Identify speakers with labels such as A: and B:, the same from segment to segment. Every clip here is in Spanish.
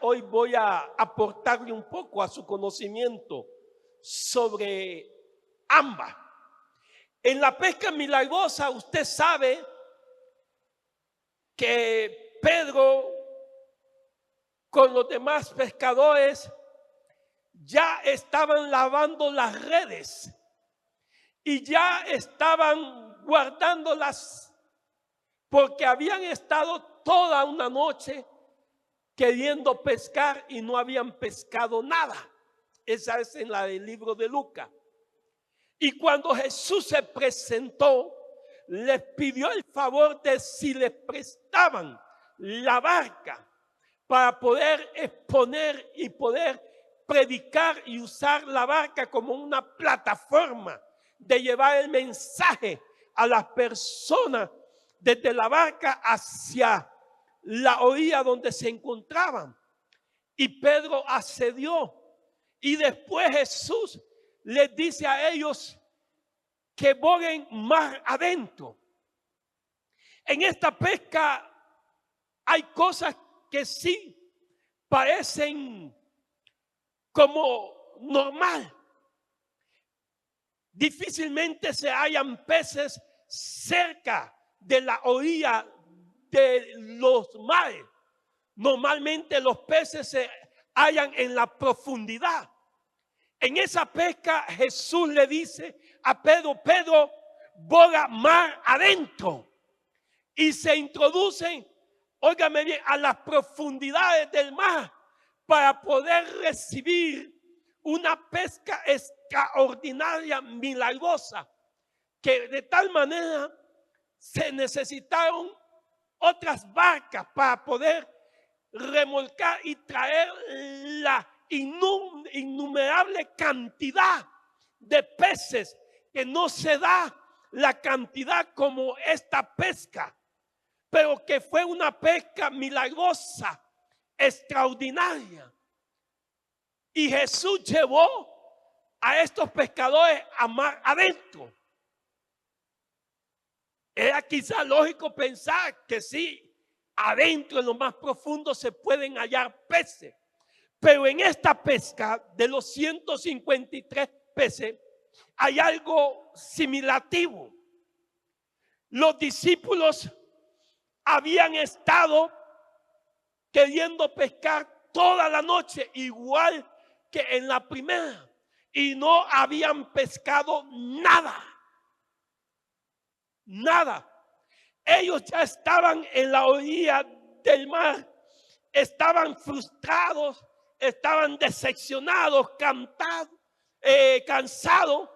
A: hoy voy a aportarle un poco a su conocimiento sobre ambas. En la pesca milagrosa usted sabe que Pedro con los demás pescadores ya estaban lavando las redes y ya estaban guardándolas porque habían estado toda una noche queriendo pescar y no habían pescado nada. Esa es en la del libro de Lucas. Y cuando Jesús se presentó, les pidió el favor de si les prestaban la barca para poder exponer y poder predicar y usar la barca como una plataforma de llevar el mensaje a las personas desde la barca hacia la orilla donde se encontraban. Y Pedro accedió. Y después Jesús les dice a ellos que bogen más adentro. En esta pesca hay cosas que sí parecen como normal. Difícilmente se hallan peces cerca de la orilla de los mares. Normalmente los peces se hallan en la profundidad. En esa pesca Jesús le dice a Pedro: Pedro, boga mar adentro. Y se introducen, óigame bien, a las profundidades del mar para poder recibir una pesca extraordinaria, milagrosa, que de tal manera se necesitaron otras barcas para poder remolcar y traer la innumerable cantidad de peces, que no se da la cantidad como esta pesca, pero que fue una pesca milagrosa, extraordinaria. Y Jesús llevó a estos pescadores a mar adentro. Era quizá lógico pensar que sí, adentro en lo más profundo se pueden hallar peces. Pero en esta pesca de los 153 peces hay algo similativo. Los discípulos habían estado queriendo pescar toda la noche, igual que en la primera, y no habían pescado nada. Nada. Ellos ya estaban en la orilla del mar, estaban frustrados, estaban decepcionados, cansados,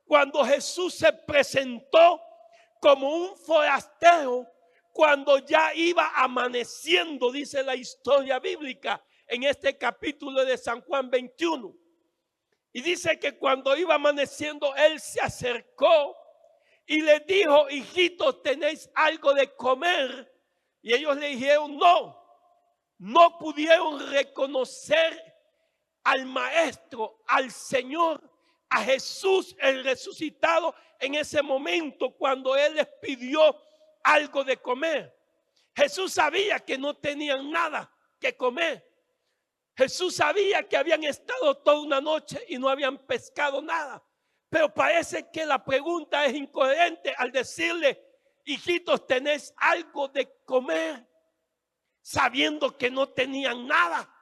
A: cuando Jesús se presentó como un forastero, cuando ya iba amaneciendo, dice la historia bíblica en este capítulo de San Juan 21. Y dice que cuando iba amaneciendo, él se acercó y les dijo: hijitos, ¿tenéis algo de comer? Y ellos le dijeron: no pudieron reconocer al Maestro, al Señor, a Jesús el resucitado en ese momento cuando Él les pidió algo de comer. Jesús sabía que no tenían nada que comer. Jesús sabía que habían estado toda una noche y no habían pescado nada. Pero parece que la pregunta es incoherente al decirle: hijitos, ¿tenéis algo de comer? Sabiendo que no tenían nada.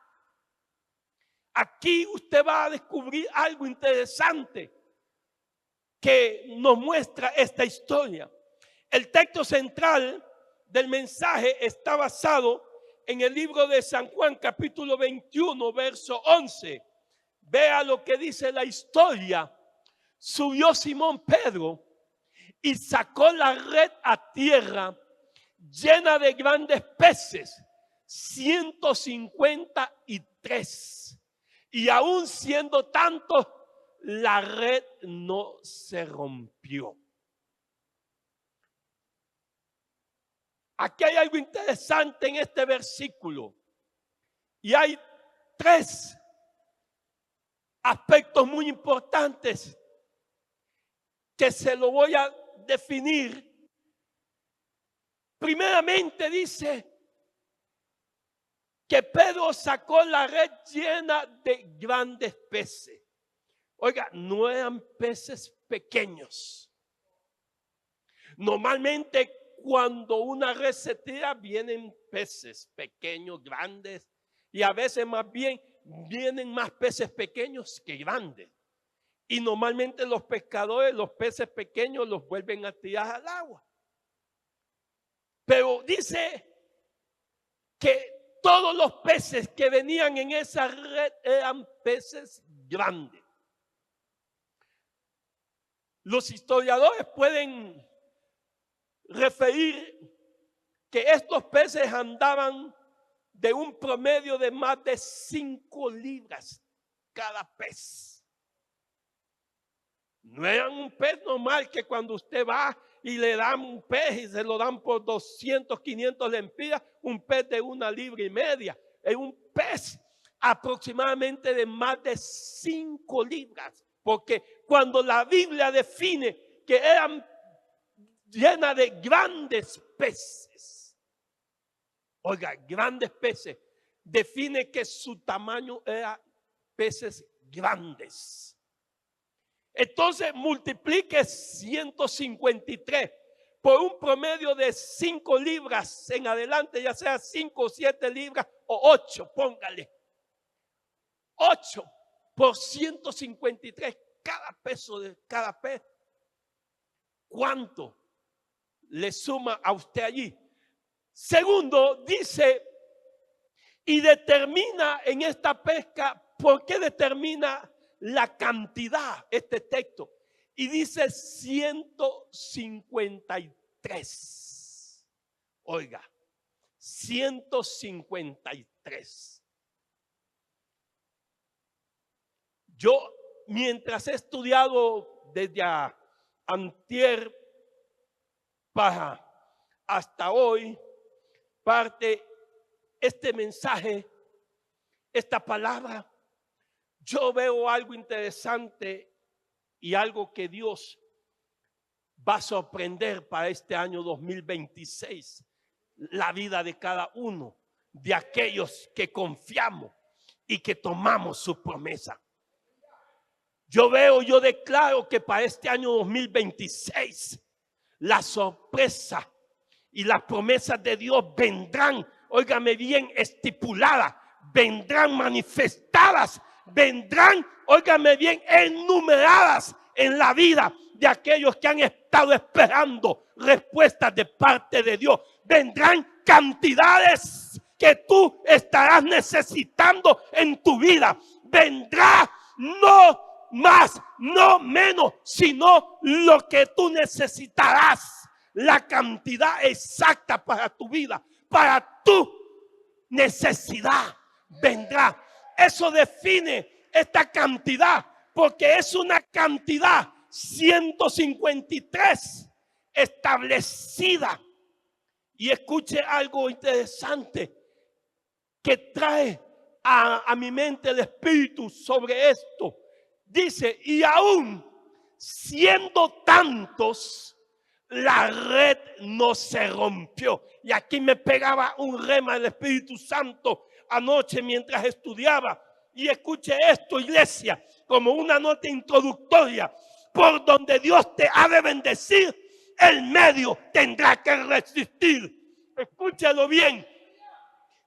A: Aquí usted va a descubrir algo interesante que nos muestra esta historia. El texto central del mensaje está basado en el libro de San Juan, capítulo 21, verso 11. Vea lo que dice la historia. Subió Simón Pedro y sacó la red a tierra llena de grandes peces, 153. Y aún siendo tantos, la red no se rompió. Aquí hay algo interesante en este versículo. Y hay tres aspectos muy importantes que se lo voy a definir. Primeramente dice que Pedro sacó la red llena de grandes peces. Oiga, no eran peces pequeños. Normalmente cuando una red se tira vienen peces pequeños, grandes, y a veces más bien vienen más peces pequeños que grandes. Y normalmente los pescadores, los peces pequeños los vuelven a tirar al agua. Pero dice que todos los peces que venían en esa red eran peces grandes. Los historiadores pueden referir que estos peces andaban de un promedio de más de 5 libras cada pez. No eran un pez normal que cuando usted va y le dan un pez y se lo dan por 200, 500 lempiras, un pez de 1,5 libras. Es un pez aproximadamente de más de 5 libras. Porque cuando la Biblia define que eran llenas de grandes peces, oiga, grandes peces, define que su tamaño era peces grandes. Entonces multiplique 153 por un promedio de 5 libras en adelante, ya sea 5 o 7 libras o 8, póngale. 8 por 153, cada peso de cada pez. ¿Cuánto le suma a usted allí? Segundo, dice, y determina en esta pesca, ¿por qué determina la cantidad este texto? Y dice 153. Oiga, 153. Yo, mientras he estudiado desde antier para hasta hoy, parte este mensaje, esta palabra, yo veo algo interesante y algo que Dios va a sorprender para este año 2026. La vida de cada uno de aquellos que confiamos y que tomamos su promesa. Yo declaro que para este año 2026 la sorpresa y las promesas de Dios vendrán, óigame bien, estipuladas, vendrán manifestadas, vendrán, óigame bien, enumeradas en la vida de aquellos que han estado esperando respuestas de parte de Dios. Vendrán cantidades que tú estarás necesitando en tu vida. Vendrá no más, no menos, sino lo que tú necesitarás. La cantidad exacta para tu vida, para tu necesidad, vendrá. Eso define esta cantidad, porque es una cantidad 153 establecida. Y escuche algo interesante que trae a mi mente el Espíritu sobre esto. Dice, y aún siendo tantos, la red no se rompió. Y aquí me pegaba un rema del Espíritu Santo anoche mientras estudiaba. Y escuche esto, iglesia, como una nota introductoria. Por donde Dios te ha de bendecir, el medio tendrá que resistir. Escúchalo bien.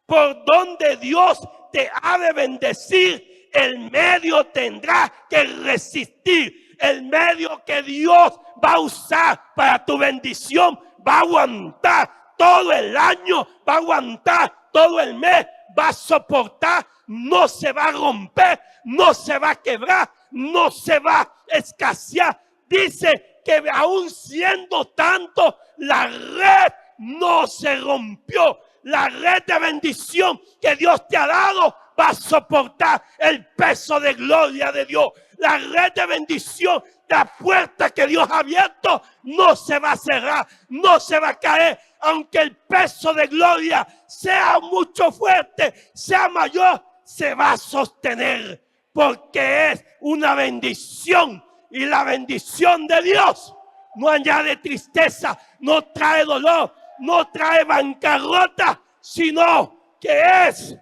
A: Por donde Dios te ha de bendecir, el medio tendrá que resistir. El medio que Dios va a usar para tu bendición va a aguantar todo el año, va a aguantar todo el mes, va a soportar, no se va a romper, no se va a quebrar, no se va a escasear. Dice que aún siendo tanto, la red no se rompió. La red de bendición que Dios te ha dado va a soportar el peso de gloria de Dios. La red de bendición, la puerta que Dios ha abierto, no se va a cerrar, no se va a caer. Aunque el peso de gloria sea mucho fuerte, sea mayor, se va a sostener. Porque es una bendición. Y la bendición de Dios no añade tristeza, no trae dolor, no trae bancarrota, sino que es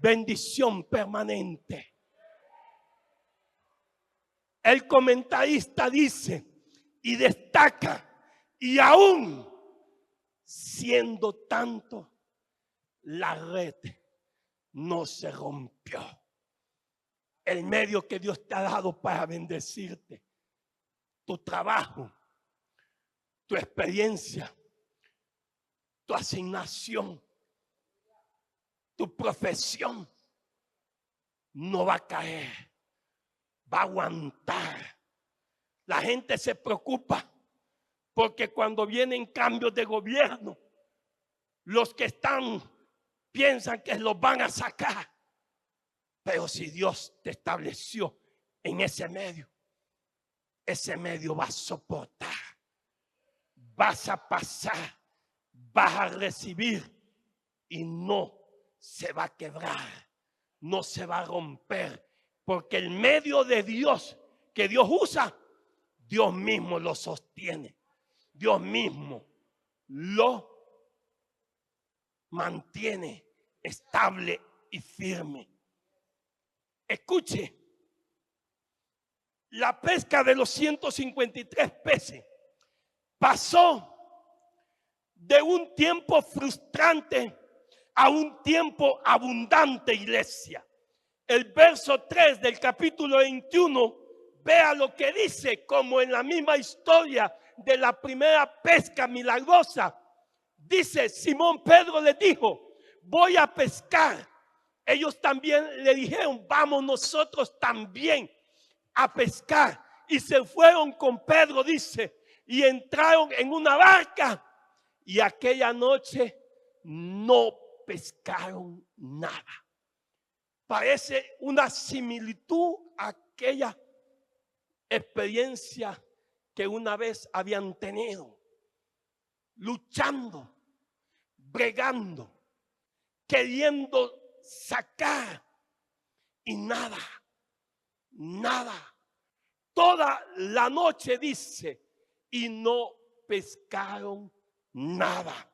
A: bendición permanente. El comentarista dice y destaca, y aún siendo tanto, la red no se rompió. El medio que Dios te ha dado para bendecirte, tu trabajo, tu experiencia, tu asignación, tu profesión, no va a caer, va a aguantar. La gente se preocupa porque cuando vienen cambios de gobierno, los que están piensan que los van a sacar. Pero si Dios te estableció en ese medio va a soportar. Vas a pasar, vas a recibir y no se va a quebrar, no se va a romper. Porque el medio de Dios que Dios usa, Dios mismo lo sostiene. Dios mismo lo mantiene estable y firme. Escuche, la pesca de los 153 peces pasó de un tiempo frustrante a un tiempo abundante, iglesia. El verso 3 del capítulo 21, vea lo que dice, como en la misma historia de la primera pesca milagrosa. Dice, Simón Pedro le dijo, voy a pescar. Ellos también le dijeron, vamos nosotros también a pescar. Y se fueron con Pedro, dice, y entraron en una barca. Y aquella noche no pescaron nada. Parece una similitud a aquella experiencia que una vez habían tenido, luchando, bregando, queriendo sacar y nada. Toda la noche dice y no pescaron nada.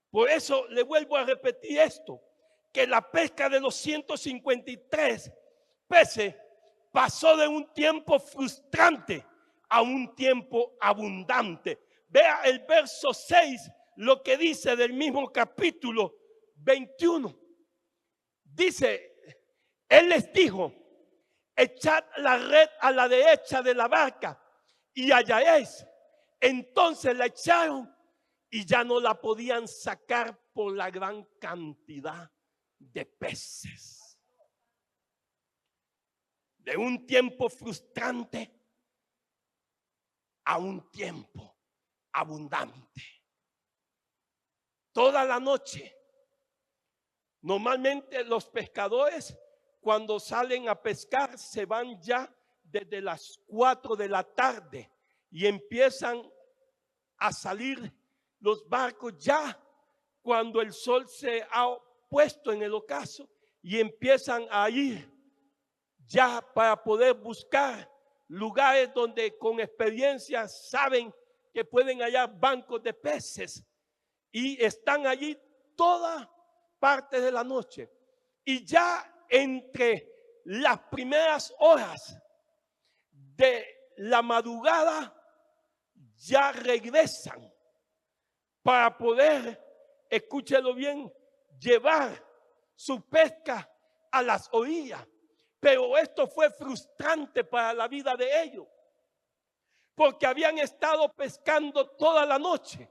A: Por eso le vuelvo a repetir esto, que la pesca de los 153 peces pasó de un tiempo frustrante a un tiempo abundante. Vea el verso 6, lo que dice del mismo capítulo 21. Dice, él les dijo, echad la red a la derecha de la barca y hallaréis. Entonces la echaron y ya no la podían sacar por la gran cantidad de peces. De un tiempo frustrante a un tiempo abundante. Toda la noche. Normalmente los pescadores cuando salen a pescar se van ya desde las 4 de la tarde y empiezan a salir los barcos ya cuando el sol se ha puesto en el ocaso y empiezan a ir ya para poder buscar lugares donde con experiencia saben que pueden hallar bancos de peces y están allí toda parte de la noche. Y ya entre las primeras horas de la madrugada ya regresan para poder, escúchelo bien, llevar su pesca a las orillas. Pero esto fue frustrante para la vida de ellos, porque habían estado pescando toda la noche.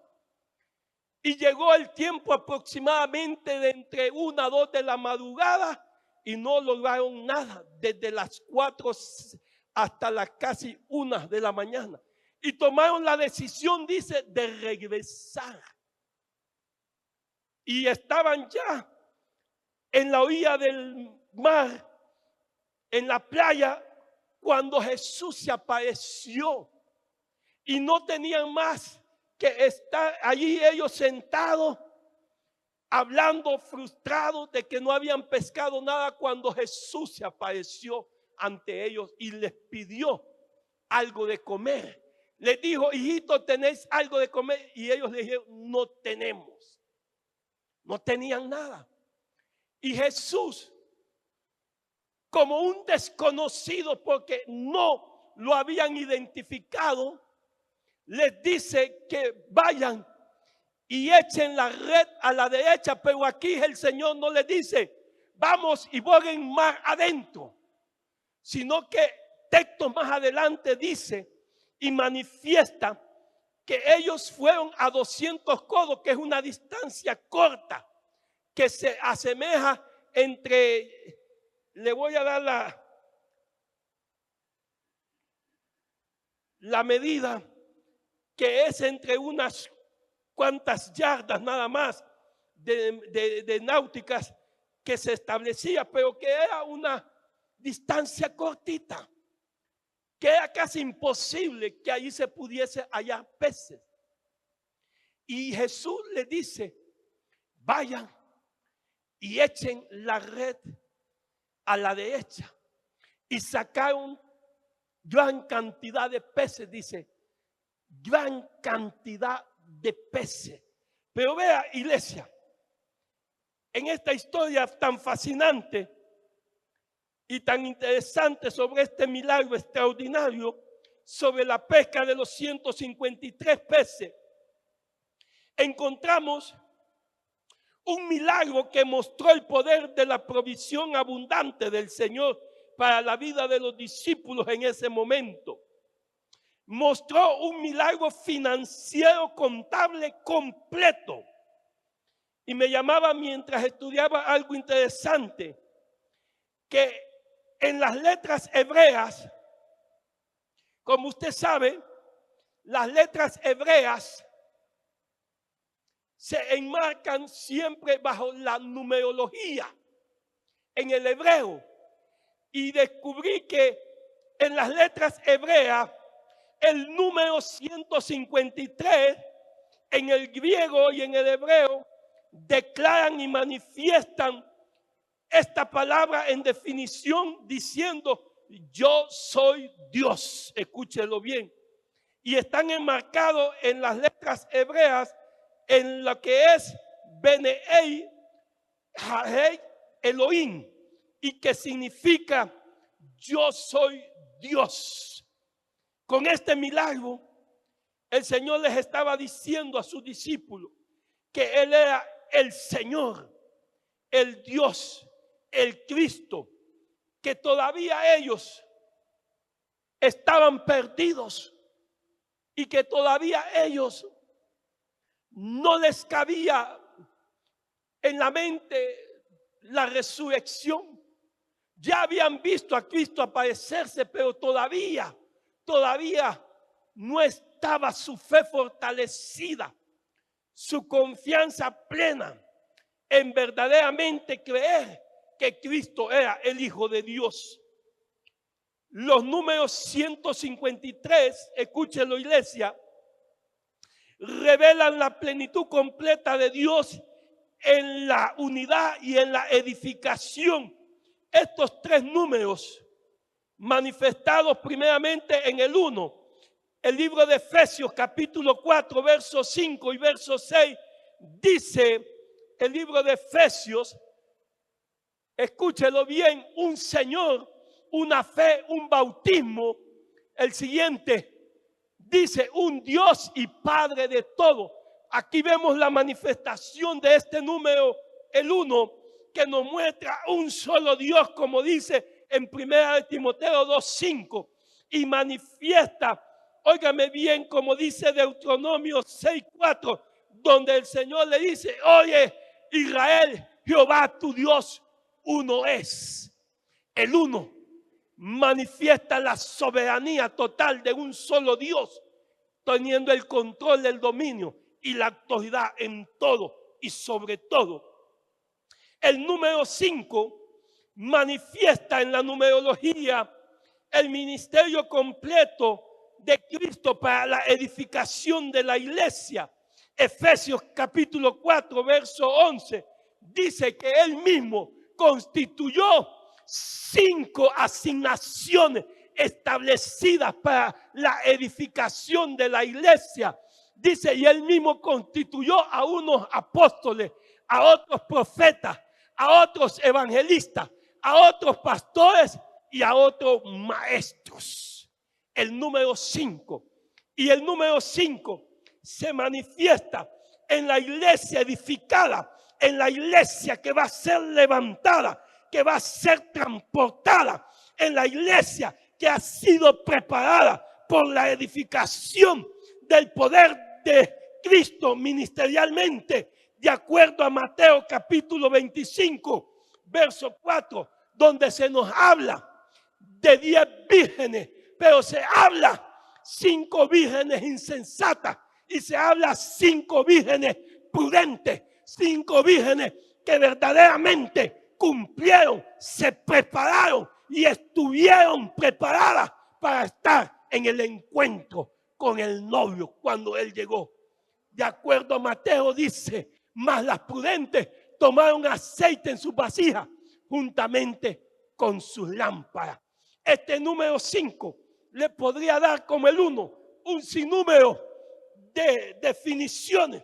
A: Y llegó el tiempo aproximadamente de entre 1 a 2 de la madrugada y no lograron nada desde las 4 hasta las casi 1 de la mañana. Y tomaron la decisión, dice, de regresar. Y estaban ya en la orilla del mar, en la playa, cuando Jesús se apareció. Y no tenían más que estar allí ellos sentados, hablando frustrados de que no habían pescado nada, cuando Jesús se apareció ante ellos y les pidió algo de comer. Les dijo, hijito, ¿tenéis algo de comer? Y ellos le dijeron, no tenemos. No tenían nada. Y Jesús como un desconocido porque no lo habían identificado, les dice que vayan y echen la red a la derecha, pero aquí el Señor no les dice vamos y borren mar adentro, sino que texto más adelante dice y manifiesta que ellos fueron a 200 codos, que es una distancia corta, que se asemeja entre, le voy a dar la medida, que es entre unas cuantas yardas nada más de náuticas que se establecía, pero que era una distancia cortita, que era casi imposible que allí se pudiese hallar peces. Y Jesús le dice, vayan y echen la red a la derecha. Y sacaron gran cantidad de peces, dice, gran cantidad de peces. Pero vea, iglesia, en esta historia tan fascinante y tan interesante sobre este milagro extraordinario, sobre la pesca de los 153 peces, encontramos un milagro que mostró el poder de la provisión abundante del Señor para la vida de los discípulos en ese momento. Mostró un milagro financiero contable completo. Y me llamaba mientras estudiaba algo interesante, que en las letras hebreas, como usted sabe, las letras hebreas se enmarcan siempre bajo la numerología en el hebreo. Y descubrí que en las letras hebreas el número 153 en el griego y en el hebreo declaran y manifiestan esta palabra en definición diciendo yo soy Dios. Escúchelo bien. Y están enmarcados en las letras hebreas en lo que es Bene-El Elohim, y que significa yo soy Dios. Con este milagro el Señor les estaba diciendo a sus discípulos que Él era el Señor, el Dios, el Cristo, que todavía ellos estaban perdidos y que todavía ellos no les cabía en la mente la resurrección. Ya habían visto a Cristo aparecerse, pero todavía no estaba su fe fortalecida, su confianza plena en verdaderamente creer que Cristo era el Hijo de Dios. Los números 153, escúchelo iglesia, revelan la plenitud completa de Dios en la unidad y en la edificación. Estos tres números manifestados primeramente en el 1, el libro de Efesios capítulo 4 versos 5 y verso 6, dice el libro de Efesios, escúchelo bien, un Señor, una fe, un bautismo. El siguiente dice un Dios y Padre de todo. Aquí vemos la manifestación de este número, el 1, que nos muestra un solo Dios, como dice en 1 Timoteo 2:5, y manifiesta, óigame bien, como dice Deuteronomio 6:4, donde el Señor le dice, oye Israel, Jehová tu Dios uno es. El 1 manifiesta la soberanía total de un solo Dios, teniendo el control del dominio y la autoridad en todo y sobre todo. El número 5 manifiesta en la numerología el ministerio completo de Cristo para la edificación de la iglesia. Efesios capítulo 4 verso 11 dice que Él mismo constituyó 5 asignaciones establecidas para la edificación de la iglesia. Dice, y Él mismo constituyó a unos apóstoles, a otros profetas, a otros evangelistas, a otros pastores y a otros maestros. El número 5. Y el número 5 se manifiesta en la iglesia edificada, en la iglesia que va a ser levantada, que va a ser transportada, en la iglesia que ha sido preparada por la edificación del poder de Cristo ministerialmente, de acuerdo a Mateo capítulo 25, verso 4, donde se nos habla de 10 vírgenes, pero se habla 5 vírgenes insensatas y se habla 5 vírgenes prudentes, 5 vírgenes que verdaderamente cumplieron, se prepararon y estuvieron preparadas para estar en el encuentro con el novio cuando él llegó. De acuerdo a Mateo dice, mas las prudentes tomaron aceite en sus vasijas juntamente con sus lámparas. Este número 5 le podría dar como el 1 un sinnúmero de definiciones,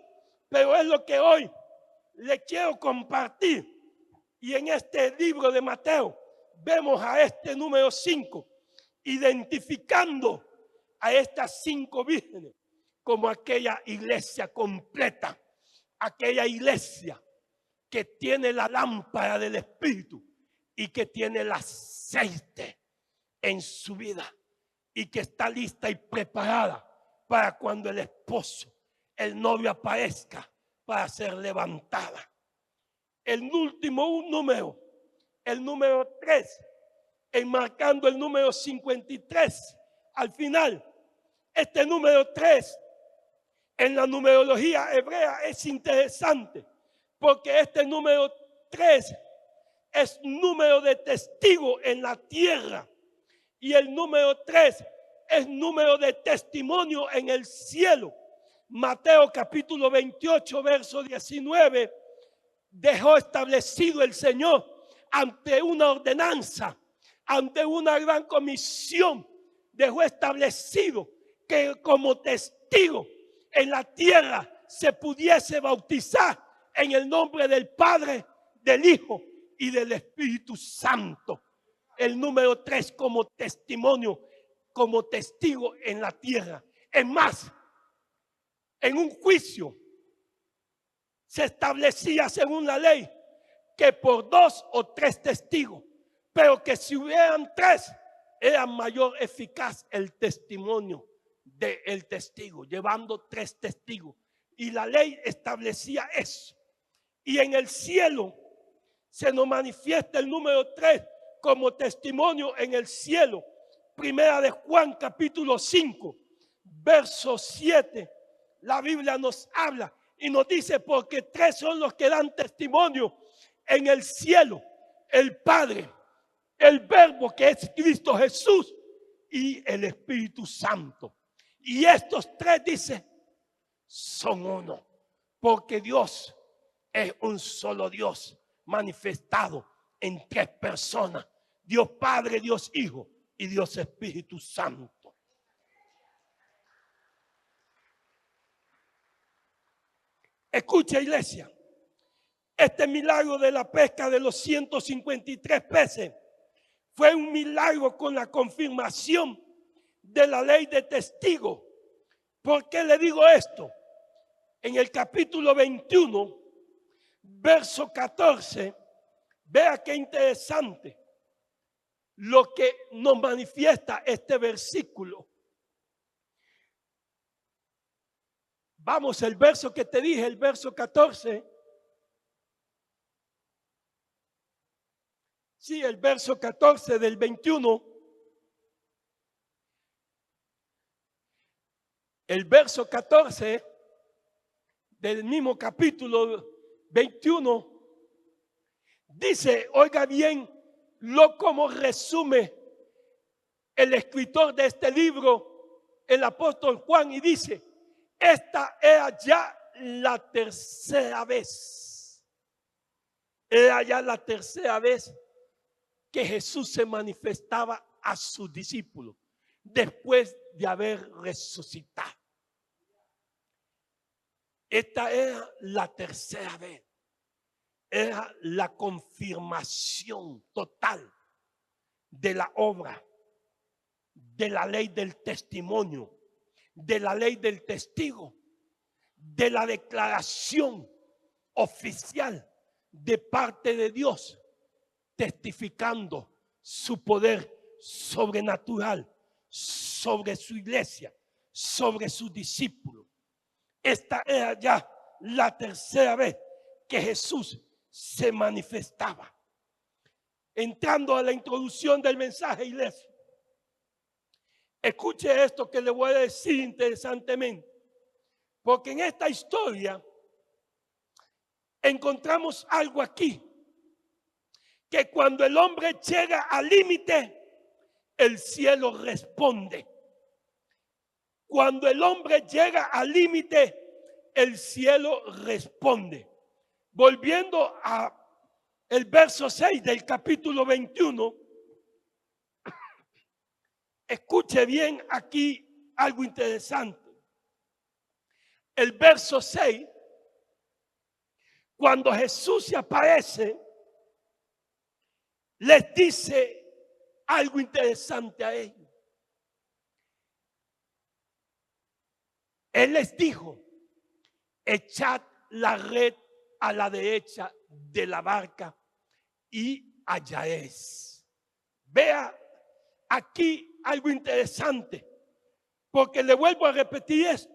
A: pero es lo que hoy le quiero compartir. Y en este libro de Mateo vemos a este número 5 identificando a estas 5 vírgenes como aquella iglesia completa, aquella iglesia que tiene la lámpara del Espíritu y que tiene el aceite en su vida y que está lista y preparada para cuando el esposo, el novio aparezca para ser levantada. El último número, el número 3, enmarcando el número 53 al final. Este número 3 en la numerología hebrea es interesante porque este número 3 es número de testigo en la tierra y el número 3 es número de testimonio en el cielo. Mateo capítulo 28 verso 19 dejó establecido el Señor ante una ordenanza, ante una gran comisión, dejó establecido que como testigo en la tierra se pudiese bautizar en el nombre del Padre, del Hijo y del Espíritu Santo. El número 3 como testimonio, como testigo en la tierra. Es más, en un juicio se establecía según la ley que por 2 o 3 testigos, pero que si hubieran 3 era mayor eficaz el testimonio del testigo, llevando 3 testigos. Y la ley establecía eso. Y en el cielo se nos manifiesta el número 3 como testimonio en el cielo. Primera de Juan capítulo 5, verso 7. La Biblia nos habla y nos dice porque 3 son los que dan testimonio en el cielo: el Padre, el Verbo que es Cristo Jesús y el Espíritu Santo. Y estos 3 dice son uno, porque Dios es un solo Dios manifestado en 3 personas: Dios Padre, Dios Hijo y Dios Espíritu Santo. Escucha, iglesia, este milagro de la pesca de los 153 peces fue un milagro con la confirmación de la ley de testigos. ¿Por qué le digo esto? En el capítulo 21, verso 14, vea qué interesante lo que nos manifiesta este versículo. Vamos, el verso que te dije, el verso 14. Sí, el verso 14 del 21. El verso 14 del mismo capítulo 21 dice, oiga bien, lo como resume el escritor de este libro, el apóstol Juan, y dice, esta era ya la tercera vez. Era ya la tercera vez que Jesús se manifestaba a sus discípulos después de haber resucitado. Esta era la tercera vez. era la confirmación total de la obra, de la ley del testimonio, de la ley del testigo, de la declaración oficial de parte de Dios, testificando su poder sobrenatural sobre su iglesia, sobre sus discípulos. Esta era ya la tercera vez que Jesús se manifestaba. Entrando a la introducción del mensaje, iglesia, escuche esto que le voy a decir interesantemente, porque en esta historia encontramos algo aquí, que cuando el hombre llega al límite, el cielo responde. Cuando el hombre llega al límite, el cielo responde. Volviendo a el verso 6 del capítulo 21, escuche bien aquí algo interesante. El verso 6, cuando Jesús se aparece, les dice algo interesante a ellos. Él les dijo: echad la red a la derecha de la barca y hallaréis. Vea aquí algo interesante, porque le vuelvo a repetir esto,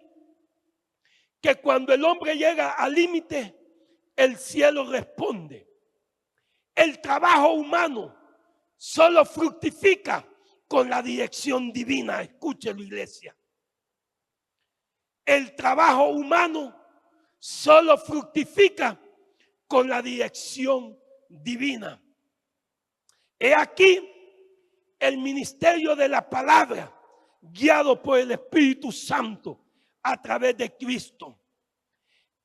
A: que cuando el hombre llega al límite, el cielo responde. El trabajo humano solo fructifica con la dirección divina. Escúchelo, iglesia. El trabajo humano solo fructifica con la dirección divina. He aquí el ministerio de la palabra, guiado por el Espíritu Santo a través de Cristo.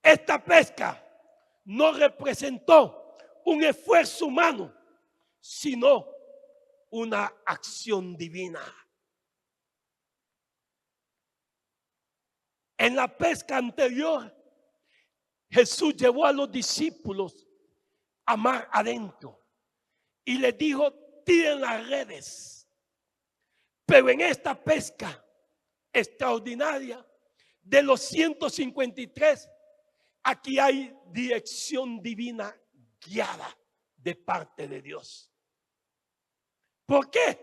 A: Esta pesca no representó un esfuerzo humano, sino una acción divina. En la pesca anterior, Jesús llevó a los discípulos a mar adentro y les dijo: tiren las redes. Pero en esta pesca extraordinaria de los 153, aquí hay dirección divina guiada de parte de Dios. ¿Por qué?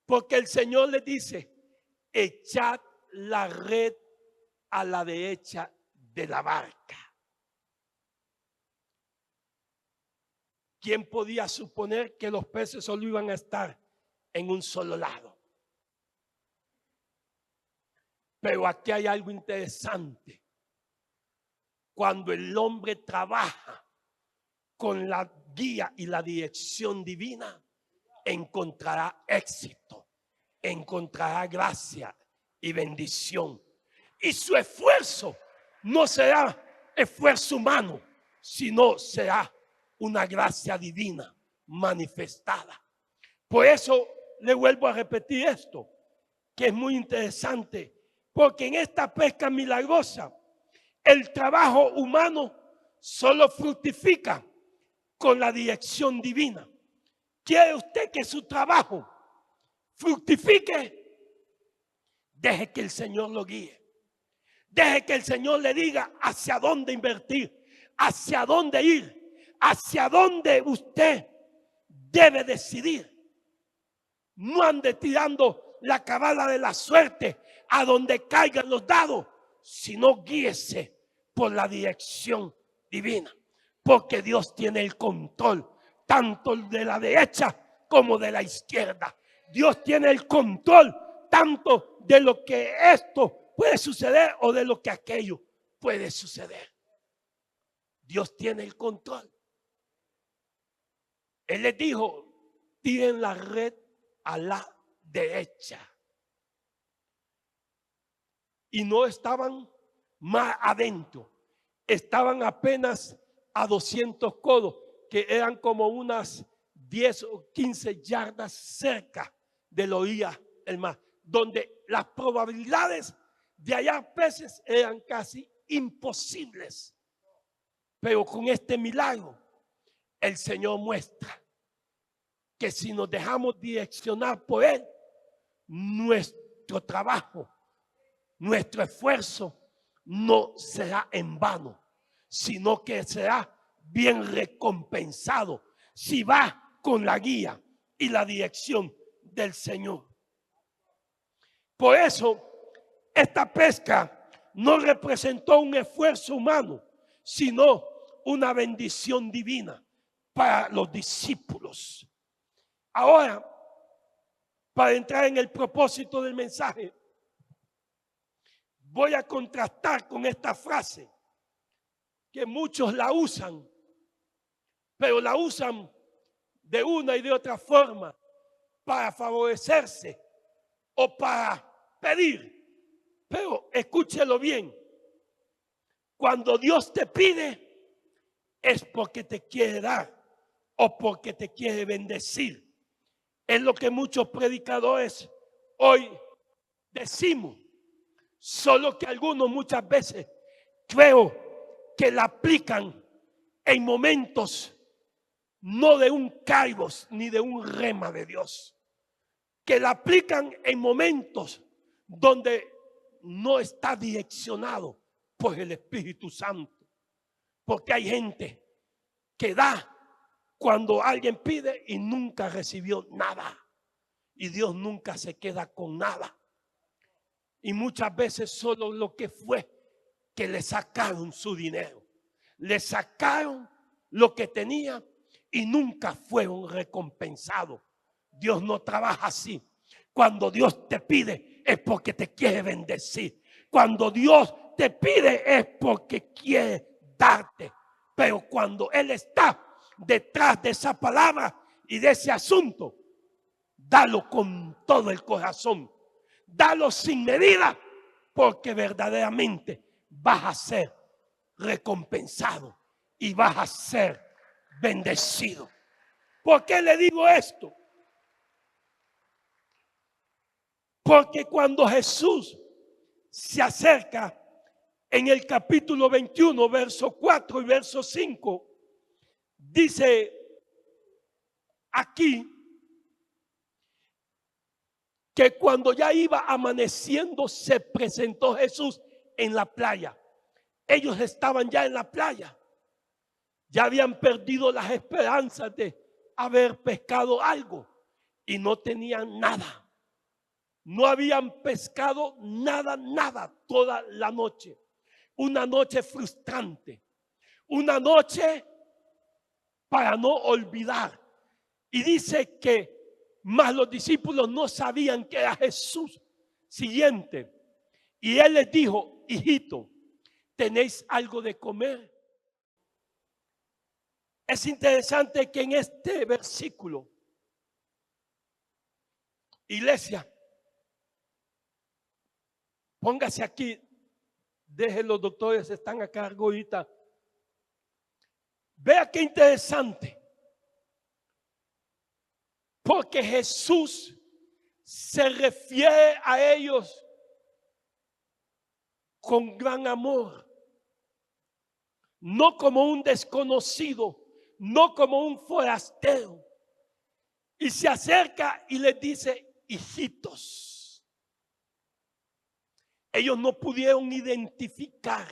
A: Porque el Señor les dice: echad la red a la derecha de la barca. ¿Quién podía suponer que los peces solo iban a estar en un solo lado? Pero aquí hay algo interesante. Cuando el hombre trabaja con la guía y la dirección divina, encontrará éxito, encontrará gracia y bendición. Y su esfuerzo no será esfuerzo humano, sino será una gracia divina manifestada. Por eso le vuelvo a repetir esto, que es muy interesante, porque en esta pesca milagrosa, el trabajo humano solo fructifica con la dirección divina. ¿Quiere usted que su trabajo fructifique? Deje que el Señor lo guíe. Deje que el Señor le diga hacia dónde invertir, hacia dónde ir, hacia dónde usted debe decidir. No ande tirando la cabala de la suerte a donde caigan los dados, sino guíese por la dirección divina. Porque Dios tiene el control tanto de la derecha como de la izquierda. Dios tiene el control tanto de lo que esto puede suceder o de lo que aquello puede suceder. Dios tiene el control. Él les dijo: tiren la red a la derecha. Y no estaban más adentro, estaban apenas a 200 codos, que eran como unas 10 o 15 yardas cerca de la orilla del mar, donde las probabilidades de hallar peces eran casi imposibles. Pero con este milagro, el Señor muestra que si nos dejamos direccionar por Él, nuestro trabajo, nuestro esfuerzo no será en vano, sino que será bien recompensado si va con la guía y la dirección del Señor. Por eso, esta pesca no representó un esfuerzo humano, sino una bendición divina para los discípulos. Ahora, para entrar en el propósito del mensaje, voy a contrastar con esta frase que muchos la usan, pero la usan de una y de otra forma para favorecerse o para pedir. Pero escúchelo bien, cuando Dios te pide es porque te quiere dar o porque te quiere bendecir. Es lo que muchos predicadores hoy decimos, solo que algunos muchas veces creo que la aplican en momentos no de un kairos ni de un rema de Dios, que la aplican en momentos donde no está direccionado por el Espíritu Santo, porque hay gente que da cuando alguien pide y nunca recibió nada, y Dios nunca se queda con nada, y muchas veces solo lo que fue que le sacaron su dinero, le sacaron lo que tenía y nunca fueron recompensados. Dios no trabaja así. Cuando Dios te pide es porque te quiere bendecir. Cuando Dios te pide es porque quiere darte. Pero cuando Él está detrás de esa palabra y de ese asunto, dalo con todo el corazón. Dalo sin medida, porque verdaderamente vas a ser recompensado y vas a ser bendecido. ¿Por qué le digo esto? Porque cuando Jesús se acerca en el capítulo 21, verso 4 y verso 5, dice aquí que cuando ya iba amaneciendo se presentó Jesús en la playa. Ellos estaban ya en la playa. Ya habían perdido las esperanzas de haber pescado algo y no tenían nada. No habían pescado nada toda la noche. Una noche frustrante. Una noche para no olvidar. Y dice que más los discípulos no sabían que era Jesús. Siguiente. Y Él les dijo: hijito, ¿tenéis algo de comer? Es interesante que en este versículo, iglesia, póngase aquí, dejen los doctores, están a cargo ahorita. Vea qué interesante, porque Jesús se refiere a ellos con gran amor, no como un desconocido, no como un forastero, y se acerca y les dice: hijitos. Ellos no pudieron identificar,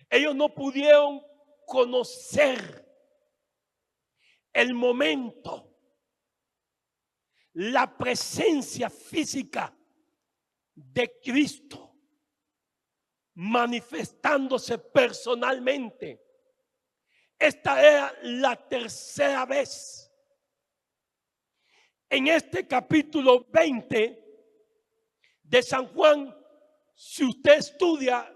A: ellos no pudieron conocer el momento, la presencia física de Cristo manifestándose personalmente. Esta era la tercera vez. En este capítulo 20 de San Juan, si usted estudia,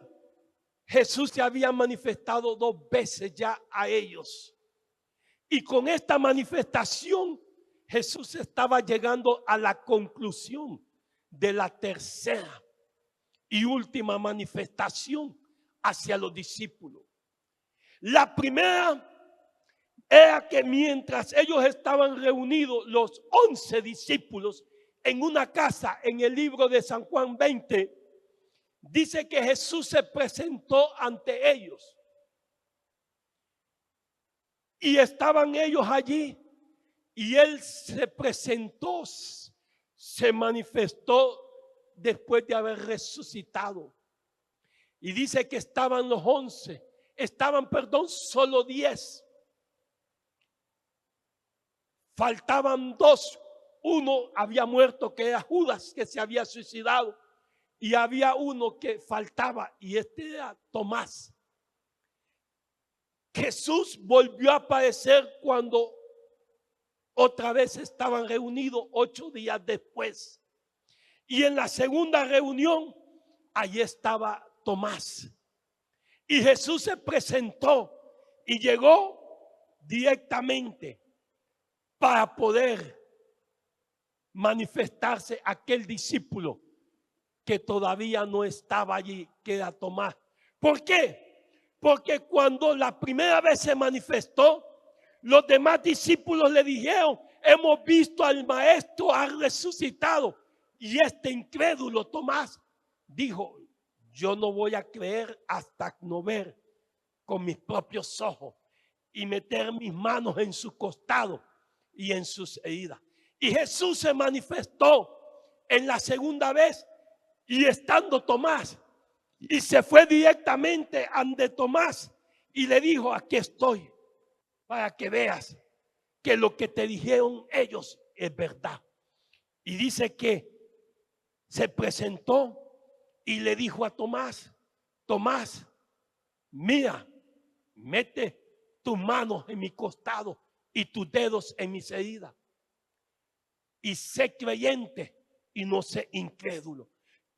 A: Jesús se había manifestado 2 veces ya a ellos. Y con esta manifestación, Jesús estaba llegando a la conclusión de la tercera y última manifestación hacia los discípulos. La primera era que mientras ellos estaban reunidos, los 11 discípulos, en una casa, en el libro de San Juan 20, dice que Jesús se presentó ante ellos Y estaban ellos allí y él se presentó, se manifestó después de haber resucitado. Y dice que estaban los 11, solo 10. Faltaban 2. Uno había muerto, que era Judas, que se había suicidado. Y había uno que faltaba, y este era Tomás. Jesús volvió a aparecer cuando otra vez estaban reunidos 8 días después. Y en la segunda reunión, allí estaba Tomás. Y Jesús se presentó y llegó directamente para poder manifestarse aquel discípulo que todavía no estaba allí, que era Tomás. ¿Por qué? Porque cuando la primera vez se manifestó, los demás discípulos le dijeron: hemos visto al maestro, ha resucitado. Y este incrédulo Tomás dijo: yo no voy a creer hasta no ver con mis propios ojos y meter mis manos en su costado y en sus heridas. Y Jesús se manifestó en la segunda vez, y estando Tomás, y se fue directamente ante Tomás y le dijo: aquí estoy, para que veas que lo que te dijeron ellos es verdad. Y dice que se presentó y le dijo a Tomás: Tomás, mira, mete tus manos en mi costado y tus dedos en mis heridas. Y sé creyente y no sé incrédulo.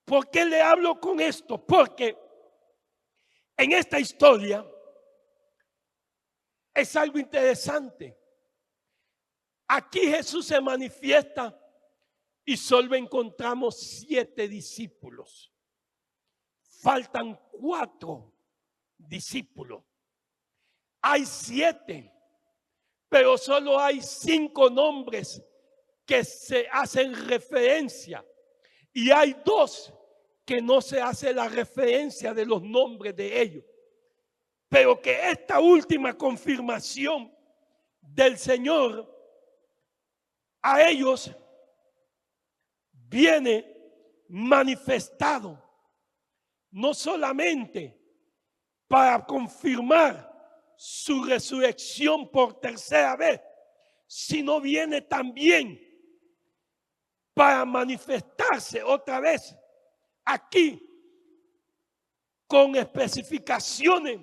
A: ¿Por qué le hablo con esto? Porque en esta historia es algo interesante. Aquí Jesús se manifiesta y solo encontramos 7 discípulos. Faltan 4 discípulos. Hay 7, pero solo hay 5 nombres que se hacen referencia. Y hay 2 que no se hace la referencia de los nombres de ellos. Pero que esta última confirmación del Señor a ellos viene manifestado, no solamente para confirmar su resurrección por tercera vez, sino viene también para manifestarse otra vez aquí con especificaciones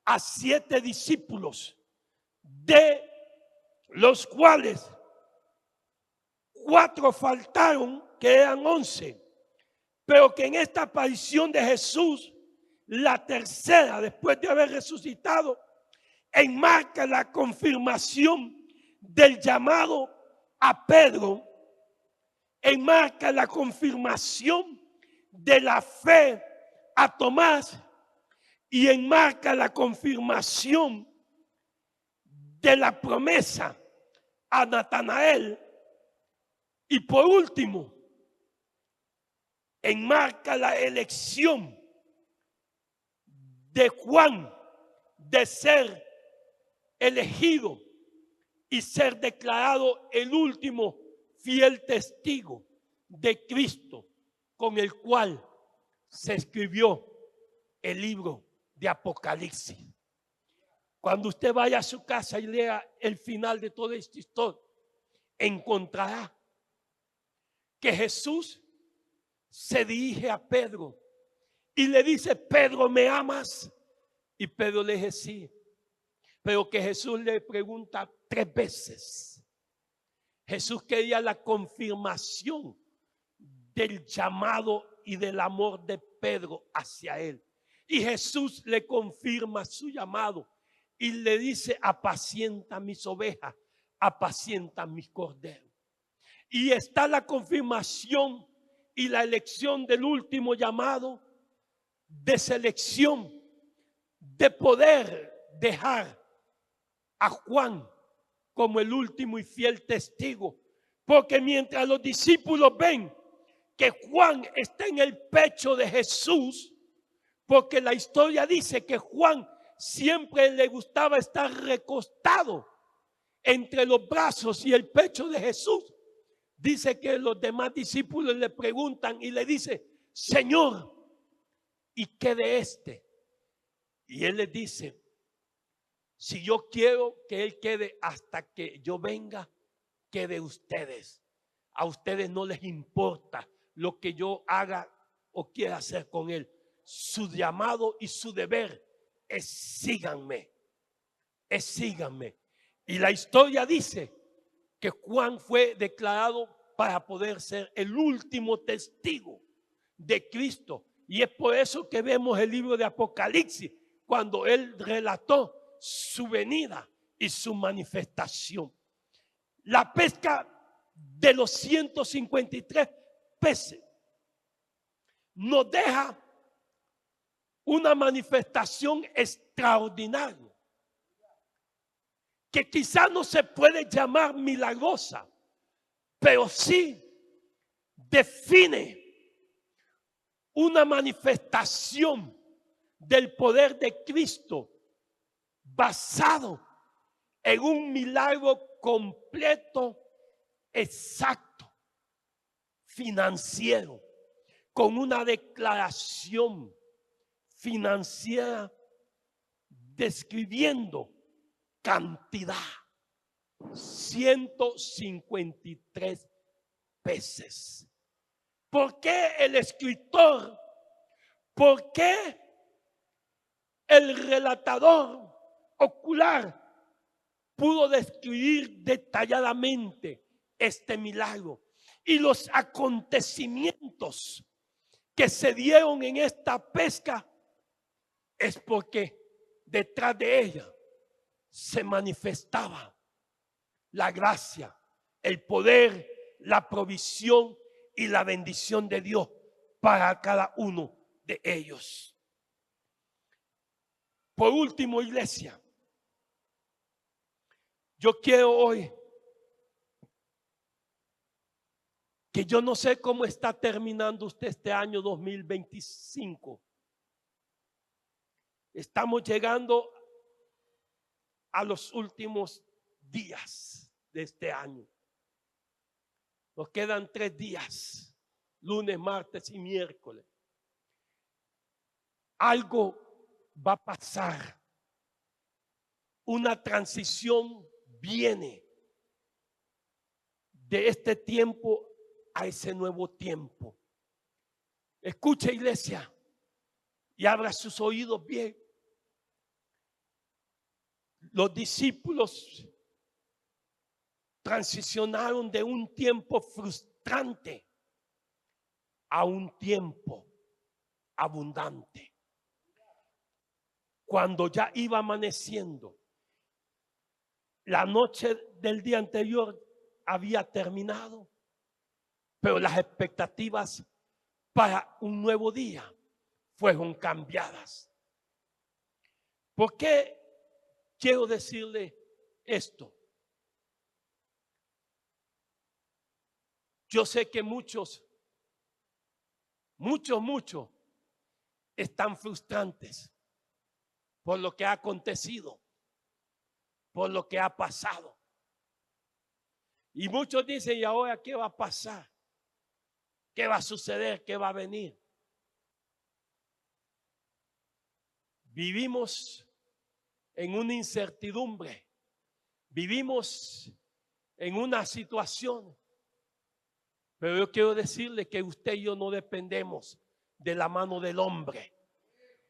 A: a 7 discípulos, de los cuales 4 faltaron, que eran 11, pero que en esta aparición de Jesús, la tercera después de haber resucitado, enmarca la confirmación del llamado a Pedro, enmarca la confirmación de la fe a Tomás y enmarca la confirmación de la promesa a Natanael. Y por último, enmarca la elección de Juan de ser elegido y ser declarado el último fiel testigo de Cristo, con el cual se escribió el libro de Apocalipsis. Cuando usted vaya a su casa y lea el final de toda esta historia, encontrará que Jesús se dirige a Pedro y le dice: Pedro, ¿me amas? Y Pedro le dice: sí. Pero que Jesús le pregunta 3 veces. Jesús quería la confirmación del llamado y del amor de Pedro hacia él. Y Jesús le confirma su llamado y le dice: apacienta mis ovejas, apacienta mis corderos. Y está la confirmación y la elección del último llamado, de selección, de poder dejar a Juan como el último y fiel testigo. Porque mientras los discípulos ven que Juan está en el pecho de Jesús, porque la historia dice que Juan siempre le gustaba estar recostado entre los brazos y el pecho de Jesús. Dice que los demás discípulos le preguntan y le dice: Señor, ¿y qué de este? Y él les dice: si yo quiero que él quede hasta que yo venga, quede ustedes. A ustedes no les importa lo que yo haga o quiera hacer con él. Su llamado y su deber es síganme. Es síganme. Y la historia dice que Juan fue declarado para poder ser el último testigo de Cristo. Y es por eso que vemos el libro de Apocalipsis, cuando él relató su venida y su manifestación. La pesca de los 153 peces nos deja una manifestación extraordinaria, que quizás no se puede llamar milagrosa, pero sí define una manifestación del poder de Cristo basado en un milagro completo, exacto, financiero, con una declaración financiera describiendo cantidad: 153 peces. ¿Por qué el escritor? ¿Por qué el relatador ocular pudo describir detalladamente este milagro y los acontecimientos que se dieron en esta pesca? Es porque detrás de ella se manifestaba la gracia, el poder, la provisión y la bendición de Dios para cada uno de ellos. Por último, iglesia, yo quiero hoy, que yo no sé cómo está terminando usted este año 2025. Estamos llegando a los últimos días de este año. Nos quedan 3 días, lunes, martes y miércoles. Algo va a pasar. Una transición viene de este tiempo a ese nuevo tiempo. Escuche, iglesia, y abra sus oídos bien. Los discípulos transicionaron de un tiempo frustrante a un tiempo abundante. Cuando ya iba amaneciendo, la noche del día anterior había terminado, pero las expectativas para un nuevo día fueron cambiadas. ¿Por qué quiero decirle esto? Yo sé que muchos están frustrantes por lo que ha acontecido, por lo que ha pasado. Y muchos dicen: ¿y ahora qué va a pasar? ¿Qué va a suceder? ¿Qué va a venir? Vivimos en una incertidumbre. Vivimos en una situación. Pero yo quiero decirle que usted y yo no dependemos de la mano del hombre.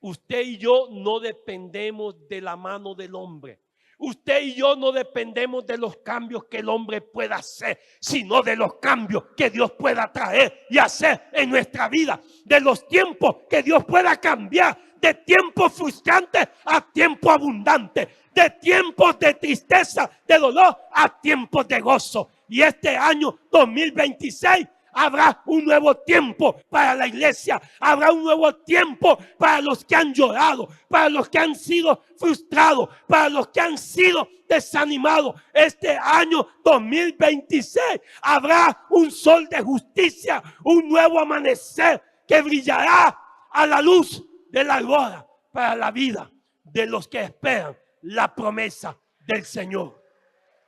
A: Usted y yo no dependemos de la mano del hombre. Usted y yo no dependemos de los cambios que el hombre pueda hacer, sino de los cambios que Dios pueda traer y hacer en nuestra vida. De los tiempos que Dios pueda cambiar, de tiempos frustrantes a tiempos abundantes, de tiempos de tristeza, de dolor a tiempos de gozo. Y este año 2026 habrá un nuevo tiempo para la iglesia. Habrá un nuevo tiempo para los que han llorado, para los que han sido frustrados, para los que han sido desanimados. Este año 2026 habrá un sol de justicia, un nuevo amanecer que brillará a la luz de la aurora para la vida de los que esperan la promesa del Señor.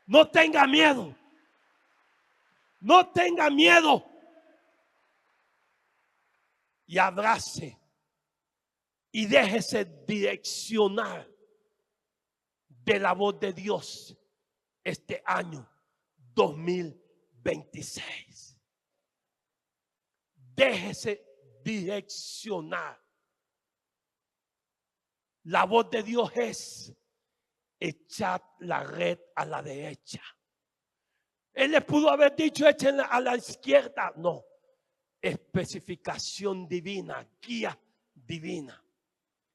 A: No tenga miedo. No tenga miedo. Y abrace y déjese direccionar de la voz de Dios este año 2026. Déjese direccionar. La voz de Dios es: echad la red a la derecha. Él le pudo haber dicho: échenla a la izquierda. No. Especificación divina, guía divina.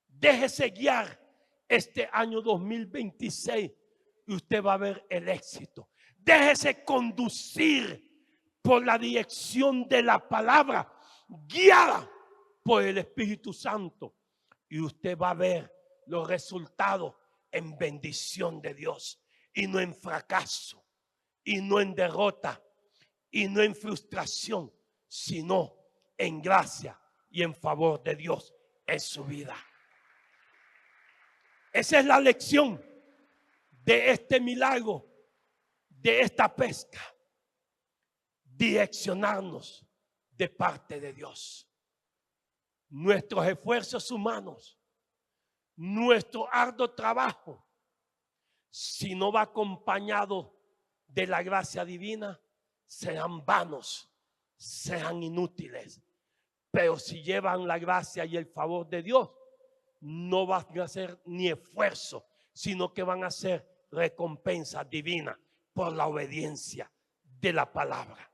A: Déjese guiar este año 2026 y usted va a ver el éxito. Déjese conducir por la dirección de la palabra, guiada por el Espíritu Santo, y usted va a ver los resultados en bendición de Dios y no en fracaso, y no en derrota, y no en frustración, sino en gracia y en favor de Dios en su vida. Esa es la lección de este milagro, de esta pesca. Direccionarnos de parte de Dios. Nuestros esfuerzos humanos, nuestro arduo trabajo, si no va acompañado de la gracia divina, serán vanos, serán inútiles. Pero si llevan la gracia y el favor de Dios, no van a hacer ni esfuerzo, sino que van a ser recompensa divina por la obediencia de la palabra.